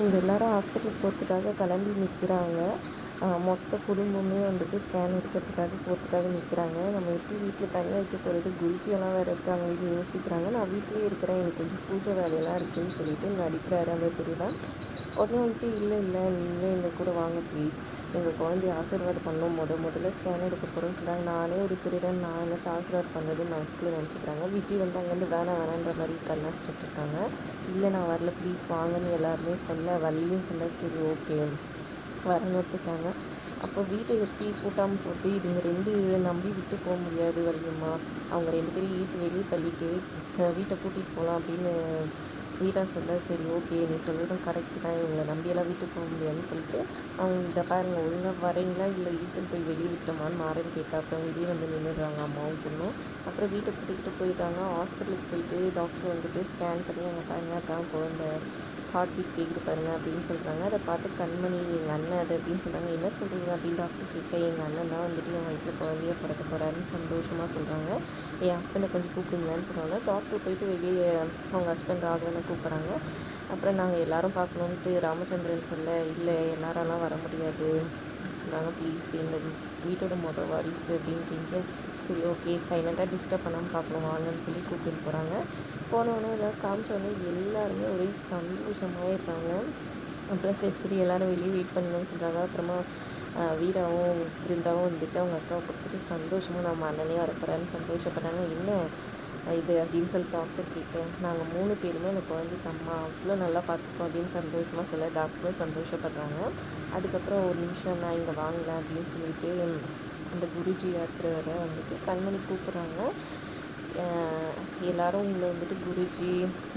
இங்கே எல்லோரும் ஹாஸ்பிட்டலுக்கு போகிறதுக்காக கிளம்பி நிற்கிறாங்க. மொத்த குடும்பமே வந்துட்டு ஸ்கேன் எடுக்கிறதுக்காக போகிறதுக்காக நிற்கிறாங்க. நம்ம எப்படி வீட்டில் தனியாக விட்டு போகிறது, குருஜியெல்லாம் வேறு இருக்காங்க வீட்டில் யோசிக்கிறாங்க. நான் வீட்டிலேயே இருக்கிறேன், எனக்கு கொஞ்சம் பூஜை வேலையெல்லாம் இருக்குதுன்னு சொல்லிட்டு நடிக்கிறாரு அந்த திருடன். உடனே வந்துட்டு இல்லை நீங்களே எங்கள் கூட வாங்க ப்ளீஸ், எங்கள் குழந்தைய ஆசீர்வாதம் பண்ணணும், முதல்ல ஸ்கேன் எடுக்க போகிறோன்னு சொல்கிறாங்க. நானே ஒரு திருடன், நான் என்னத்தை ஆசீர்வாதம் பண்ணுறதுன்னு நினச்சிக்கிறாங்க. விஜய் வந்து அங்கேருந்து வேணான்ற மாதிரி கண்ணாசிச்சுட்டு இருக்காங்க. இல்லை நான் வரல ப்ளீஸ் வாங்கன்னு எல்லாருமே சொல்ல, வள்ளியும் சொல்ல சரி ஓகே வரன்னு ஒத்துக்காங்க. அப்போ வீட்டை எப்படி பூட்டாமல் போகுது, இதுங்க ரெண்டு நம்பி விட்டு போக முடியாது வள்ளியம்மா, அவங்க ரெண்டு பேரும் ஈர்த்து வெளியே தள்ளிட்டு வீட்டை பூட்டிகிட்டு போகலாம் அப்படின்னு வீரா சொல்ல சரி ஓகே நீ சொல்கிறதும் கரெக்டு தான், இவங்களை நம்பியெல்லாம் வீட்டு போக முடியாதுன்னு சொல்லிட்டு அவங்க இந்த பாருங்க ஒழுங்காக வரீங்களா இல்லை இழுத்துன்னு போய் வெளியே விட்டோமான்னு மாறன் கேட்க. அப்புறம் வெளியே வந்து நின்றுடுறாங்க அம்மாவும் பொண்ணும். அப்புறம் வீட்டை கூட்டிகிட்டு போயிட்டாங்க. ஹாஸ்பிட்டலுக்கு போயிட்டு டாக்டர் வந்துட்டு ஸ்கேன் பண்ணி அங்கே பாருங்க தான் குழந்தை ஹார்ட் பீட் கேட்குது பாருங்கள் அப்படின்னு சொல்கிறாங்க. அதை பார்த்து கண்மணி எங்கள் அண்ணன் அது அப்படின்னு சொல்கிறாங்க. என்ன சொல்கிறீங்க அப்படின்னு டாக்டர் கேட்க, எங்கள் அண்ணன் தான் வந்துட்டு என் வயிற்றில் குழந்தைய பிறக்க போகிறாருன்னு சந்தோஷமாக சொல்கிறாங்க. என் ஹஸ்பண்டை கொஞ்சம் கூப்பிடுங்களான்னு சொல்கிறாங்க. டாக்டர் போயிட்டு வெளியே அவங்க ஹஸ்பண்ட் ராகவனை கூப்பிட்றாங்க. அப்புறம் நாங்கள் எல்லோரும் பார்க்கணுன்ட்டு ராமச்சந்திரன் சொல்ல, இல்லை எல்லாரெல்லாம் வர முடியாது சொன்னாங்க. ப்ளீஸ் இந்த வீட்டோட மொதல் வாரிசு அப்படின்னு கெஞ்ச சரி ஓகே ஃபைனலாக டிஸ்டர்ப் பண்ணாமல் பார்க்கணும் வாங்கன்னு சொல்லி கூப்பிட்டு போகிறாங்க. போனோடனே எல்லோரும் காமிச்சோடனே எல்லாருமே ஒரே சந்தோஷமாகிடுறாங்க. அப்புறம் சரி எல்லோரும் வெளியே வெயிட் பண்ணணும்னு சொல்கிறாங்க. அப்புறமா வீராவும் பிருந்தாவும் வந்துட்டு அவங்க அக்காவை பிடிச்சிட்டு சந்தோஷமாக நம்ம அண்ணனே வரப்போறான்னு சந்தோஷப்படுறாங்க. என்ன இது அப்படின்னு சொல்லி டாக்டர் கேட்க, நாங்கள் 3 பேருமே அந்த குழந்தைக்கு அம்மா அவ்வளோ நல்லா பார்த்துக்கோம் அப்படின்னு சந்தோஷமாக சொல்ல டாக்டரும் சந்தோஷப்படுறாங்க. அதுக்கப்புறம் ஒரு நிமிஷம் நான் இங்கே வாங்கலாம் அப்படின்னு சொல்லிட்டு அந்த குருஜி இருக்கிறவரை வந்துட்டு கண்மணி கூப்பிட்றாங்க. எல்லோரும் உங்களை வந்துட்டு குருஜி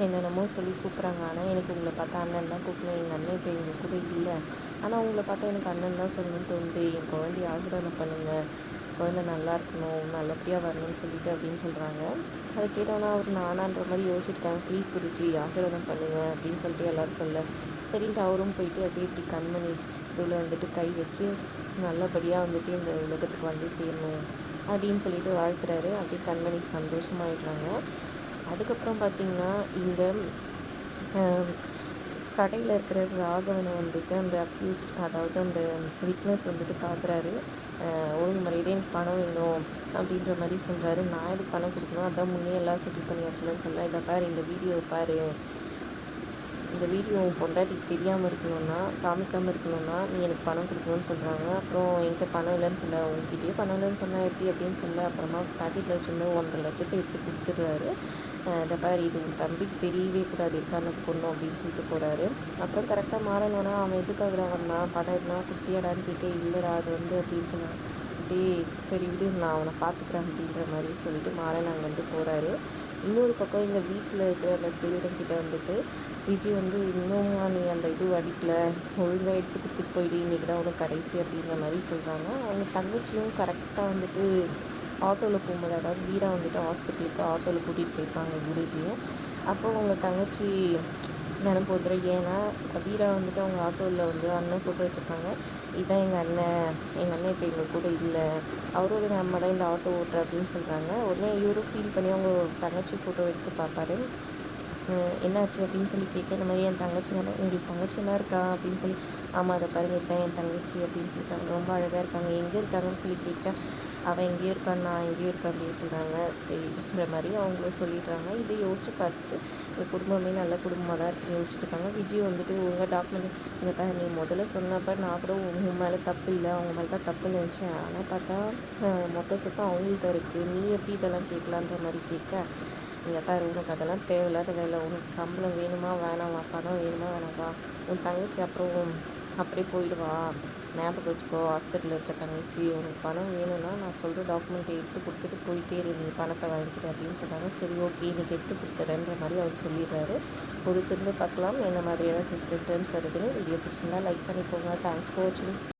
என்னென்னமோ சொல்லி கூப்பிட்றாங்க. ஆனால் எனக்கு உங்களை பார்த்தா அண்ணன் தான் கூப்பிடுவேன். எங்கள் அண்ணன் இப்போ எங்கள் கூட இல்லை, ஆனால் உங்களை பார்த்தா எனக்கு அண்ணன் தான் சொல்லணும்னு தோணுது. என் குழந்தைய ஆசீர்வாதம் பண்ணுங்கள், குழந்தை நல்லா இருக்கணும், நல்லபடியாக வரணும்னு சொல்லிட்டு அப்படின்னு சொல்கிறாங்க. அதை கேட்டோன்னா அவர் நானான்ற மாதிரி யோசிச்சிருக்காங்க. ப்ளீஸ் குருஜி ஆசீர்வாதம் பண்ணுங்கள் அப்படின்னு சொல்லிட்டு எல்லோரும் சொல்ல சரின்ட்டு அவரும் போயிட்டு அப்படியே இப்படி கண்மணி இதில் வந்துட்டு கை வச்சு நல்லபடியாக வந்துட்டு இந்த உலகத்துக்கு வந்து சேரணும் அப்படின்னு சொல்லிட்டு வாழ்த்துறாரு. அப்படியே கண்மணி சந்தோஷமாயிடுறாங்க. அதுக்கப்புறம் பார்த்திங்கன்னா இங்கே கடையில் இருக்கிற ராகவனை வந்துட்டு அந்த அக்யூஸ்ட் அதாவது அந்த விட்னஸ் வந்துட்டு பார்க்குறாரு. ஒழுங்கு முறையிலே எனக்கு பணம் வேணும் அப்படின்ற மாதிரி சொல்கிறாரு. நான் எதுக்கு பணம் கொடுக்கணும், அதான் முன்னே எல்லாம் செட்டில் பண்ணியாச்சுன்னு சொல்ல, இதை பாரு இந்த வீடியோ பாரு, இந்த வீடியோ உன் பொண்டாட்டிக்கு தெரியாமல் இருக்கணும்னா காமிக்காமல் இருக்கணும்னா நீ எனக்கு பணம் கொடுக்கணும்னு சொல்கிறாங்க. அப்புறம் என்கிட்ட பணம் இல்லைன்னு சொல்ல, உங்ககிட்டயே பணம் இல்லைன்னு சொன்னால் எப்படி அப்படின்னு சொல்ல, அப்புறமா பாக்கெட்டில் வச்சுருந்து 1.5 லட்சத்தை எடுத்து கொடுத்துட்றாரு. இதை பாரு இது உன் தம்பிக்கு தெரியவே கூடாது எக்காரணத்து பொண்ணும் அப்படின்னு சொல்லிட்டு போகிறாரு. அப்புறம் கரெக்டாக மாறணுன்னா அவன் எதுக்காக வந்தா பணம் எதுனா குத்தியாடான்னு கேட்க, இல்லைடா அது வந்து அப்படின்னு சொன்னான். அப்படியே சரி விடு நான் அவனை பார்த்துக்கிறேன் அப்படின்ற மாதிரி சொல்லிட்டு மாறன் அங்கேருந்து போகிறாரு. இன்னொரு பக்கம் இந்த வீட்டில் இருக்கிற அந்த திருடன்கிட்ட வந்துட்டு விஜய் வந்து இன்னும் நீ அந்த இது அடிக்கல, ஒழுங்காக எடுத்து கொடுத்துட்டு போயிடு, இன்றைக்கி தான் உனக்கு கடைசி அப்படின்ற மாதிரி சொல்கிறாங்க. அவங்க தங்கச்சியும் கரெக்டாக வந்துட்டு ஆட்டோவில் போகும்போது, அதாவது வீரா வந்துட்டு ஹாஸ்பிட்டலுக்கு ஆட்டோவில் கூட்டிகிட்டு போயிருப்பாங்க குருஜியும். அப்போ அவங்க தங்கச்சி நினப்பு வந்துடும். ஏன்னா வீரா வந்துட்டு அவங்க ஆட்டோவில் வந்து அண்ணன் ஃபோட்டோ வச்சுருப்பாங்க. இதுதான் எங்கள் அண்ணன் இப்போ எங்கள் கூட இல்லை, அவரோட நம்ம தான் இந்த ஆட்டோ ஓட்டுற அப்படின்னு சொல்கிறாங்க. உடனே இவரும் ஃபீல் பண்ணி அவங்க தங்கச்சி ஃபோட்டோ எடுத்து பார்ப்பாரு. என்னாச்சு அப்படின்னு சொல்லி கேட்க, இந்த மாதிரி என் தங்கச்சி உங்களுக்கு தங்கச்சி எல்லாம் இருக்கா அப்படின்னு சொல்லி, ஆமாம் அதை பாருங்க இதுதான் என் தங்கச்சி அப்படின்னு சொல்லிட்டாங்க. ரொம்ப அழகாக இருக்காங்க, எங்கே இருக்காங்கன்னு சொல்லி கேட்க, அவன் எங்கேயோ இருக்கான் நான் எங்கேயோ இருக்கேன் அப்படின்னு சொல்கிறாங்க. சரின்ற மாதிரி அவங்களும் சொல்லிடுறாங்க. இதை யோசிச்சு பார்த்துட்டு இந்த குடும்பமே நல்ல குடும்பமாக தான் இருக்குன்னு யோசிச்சுட்டு இருக்காங்க. விஜய் வந்துட்டு ஒழுங்காக டாக்குமெண்ட் இங்கே நீ முதல்ல சொன்னப்போ நான் கூட உங்க மேலே தப்பு இல்லை, அவங்க மேலே தான் தப்புன்னு நினச்சேன், ஆனால் பார்த்தா மொத்த சொத்தம் அவங்களுக்கு இருக்குது, நீ எப்படி இதெல்லாம் கேட்கலான்ற மாதிரி கேட்க, இங்கே பாரு உனக்கு அதெல்லாம் தேவையில்லாத வேலை, உனக்கு சம்பளம் வேணுமா வேணாமா, பணம் வேணுமா வேணாமா, உன் தங்கச்சி அப்புறம் அப்படியே போயிடுவா, ஞாபகம் வச்சுக்கோ ஹாஸ்பிட்டலில் இருக்க தங்கச்சி, உனக்கு பணம் வேணும்னா நான் சொல்கிற டாக்குமெண்ட்டை எடுத்து கொடுத்துட்டு போயிட்டே இரு, நீ பணத்தை வாங்கிக்கிற அப்படின்னு சொன்னாங்க. சரி ஓகே இன்றைக்கி எடுத்து கொடுத்துறேன்ற மாதிரி அவர் சொல்லிடுறாரு. பொறுத்திருந்து பார்க்கலாம் என்ன மாதிரியான ட்விஸ்ட் ரிட்டர்ன்ஸ் வருதுன்னு. வீடியோ பிடிச்சிருந்தா லைக் பண்ணிக்கோங்க. தேங்க்ஸ் ஃபார் வாட்சிங்.